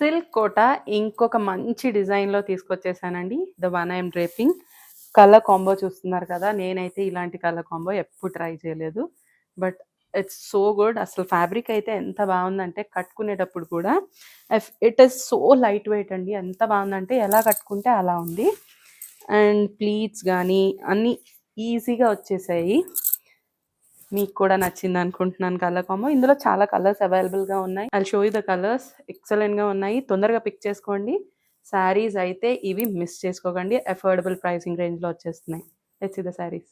Silk కోట ఇంకొక మంచి డిజైన్‌లో తీసుకొచ్చేసానండి. The one I'm draping. Colour combo చూస్తున్నారు కదా! నేనైతే ఇలాంటి కలర్ కాంబో ఎప్పుడు ట్రై చేయలేదు. But it's so good. అసలు ఫ్యాబ్రిక్ అయితే ఎంత బావుందంటే కట్టుకునేటప్పుడు కూడా it is so light weight అండి. ఎంత బావుందంటే ఎలా కట్టుకుంటే అలా ఉంది. అండ్ ప్లీట్స్ గానీ అన్నీ ఈజీగా వచ్చేసాయి. మీకు కూడా నచ్చిందనుకుంటున్నాను కలర్ కాంబో. ఇందులో చాలా కలర్స్ అవైలబుల్‌గా ఉన్నాయి. I'll show you the colours. ఎక్సలెంట్‌గా ఉన్నాయి. తొందరగా పిక్ చేసుకోండి. శారీస్ అయితే ఇవి మిస్ చేసుకోకండి. అఫోర్డబుల్ ప్రైసింగ్ రేంజ్‌లో వచ్చేస్తున్నాయి. Let's see the saris.